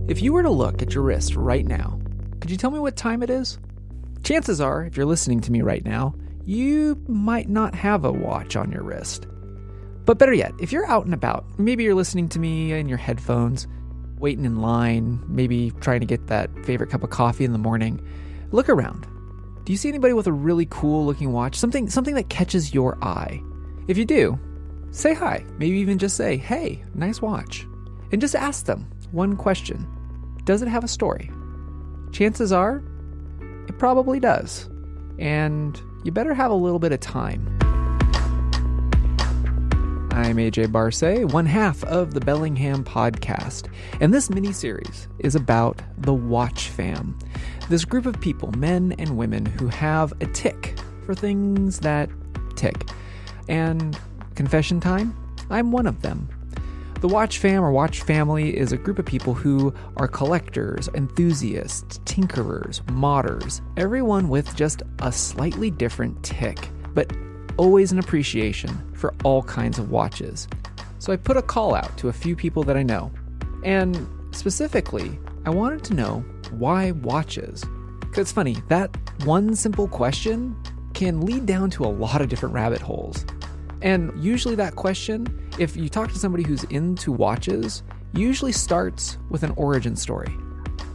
If you were to look at your wrist right now, could you tell me what time it is? Chances are, if you're listening to me right now, you might not have a watch on your wrist. But better yet, if you're out and about, maybe you're listening to me in your headphones, waiting in line, maybe trying to get that favorite cup of coffee in the morning, look around. Do you see anybody with a really cool looking watch? Something that catches your eye? If you do, say hi. Maybe even just say, hey, nice watch. And just ask them one question. Does it have a story? Chances are, it probably does. And you better have a little bit of time. I'm AJ Barce, one half of the Bellingham Podcast, and this mini-series is about the Watchfam, this group of people, men and women, who have a tick for things that tick. And confession time, I'm one of them. The Watchfam or Watch Family is a group of people who are collectors, enthusiasts, tinkerers, modders, everyone with just a slightly different tick, but always an appreciation for all kinds of watches. So I put a call out to a few people that I know. And specifically, I wanted to know why watches. Because it's funny, that one simple question can lead down to a lot of different rabbit holes. And usually that question, if you talk to somebody who's into watches, usually starts with an origin story.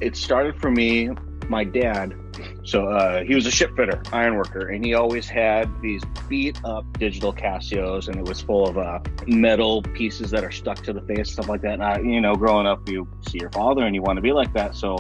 It started for me, my dad. So he was a ship fitter, iron worker, and he always had these beat up digital Casios, and it was full of metal pieces that are stuck to the face, stuff like that. And growing up, you see your father and you want to be like that. So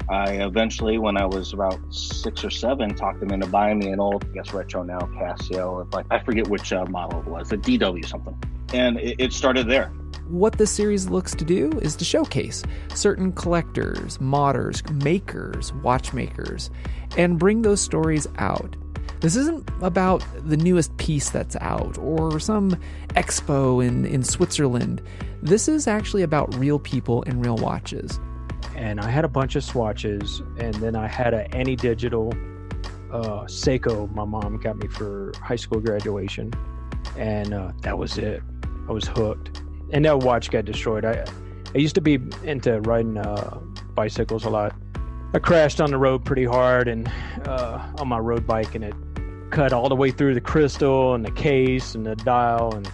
I eventually, when I was about 6 or 7, talked him into buying me an old, I guess retro now, Casio. I forget which model it was, a DW something. And it started there. What this series looks to do is to showcase certain collectors, modders, makers, watchmakers, and bring those stories out. This isn't about the newest piece that's out or some expo in Switzerland. This is actually about real people and real watches. And I had a bunch of swatches, and then I had an Digital Seiko my mom got me for high school graduation, and that was it. I was hooked. And that watch got destroyed. I used to be into riding bicycles a lot. I crashed on the road pretty hard and on my road bike, and it cut all the way through the crystal and the case and the dial. And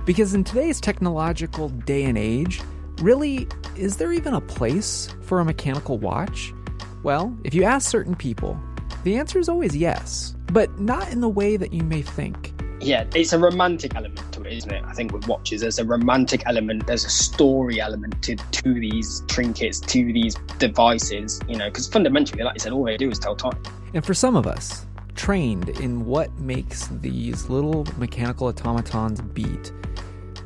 because in today's technological day and age, really, is there even a place for a mechanical watch? Well, if you ask certain people, the answer is always yes, but not in the way that you may think. Yeah, it's a romantic element to it, isn't it? I think with watches, there's a romantic element, there's a story element to these trinkets, to these devices, because fundamentally, like you said, all they do is tell time. And for some of us, trained in what makes these little mechanical automatons beat,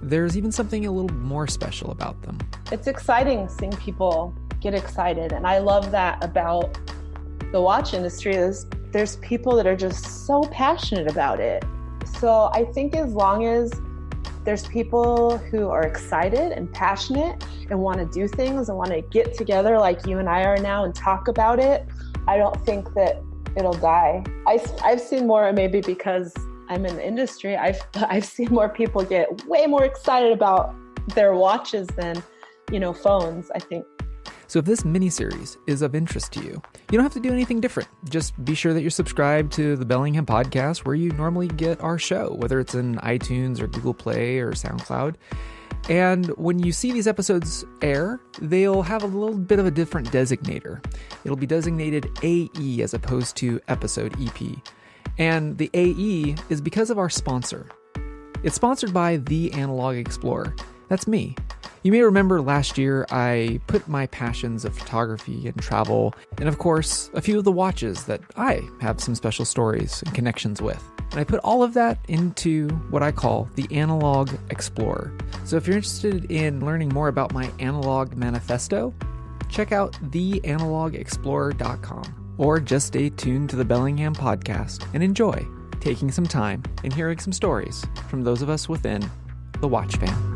there's even something a little more special about them. It's exciting seeing people get excited, and I love that about the watch industry is there's people that are just so passionate about it. So I think as long as there's people who are excited and passionate and want to do things and want to get together like you and I are now and talk about it, I don't think that it'll die. I've seen more, maybe because I'm in the industry, I've seen more people get way more excited about their watches than, phones, I think. So if this mini-series is of interest to you, you don't have to do anything different. Just be sure that you're subscribed to the Bellingham Podcast where you normally get our show, whether it's in iTunes or Google Play or SoundCloud. And when you see these episodes air, they'll have a little bit of a different designator. It'll be designated AE as opposed to episode EP. And the AE is because of our sponsor. It's sponsored by The Analog Explorer. That's me. You may remember last year I put my passions of photography and travel, and of course, a few of the watches that I have some special stories and connections with. And I put all of that into what I call the Analog Explorer. So if you're interested in learning more about my analog manifesto, check out theanalogexplorer.com, or just stay tuned to the Bellingham Podcast and enjoy taking some time and hearing some stories from those of us within the Watch Fam.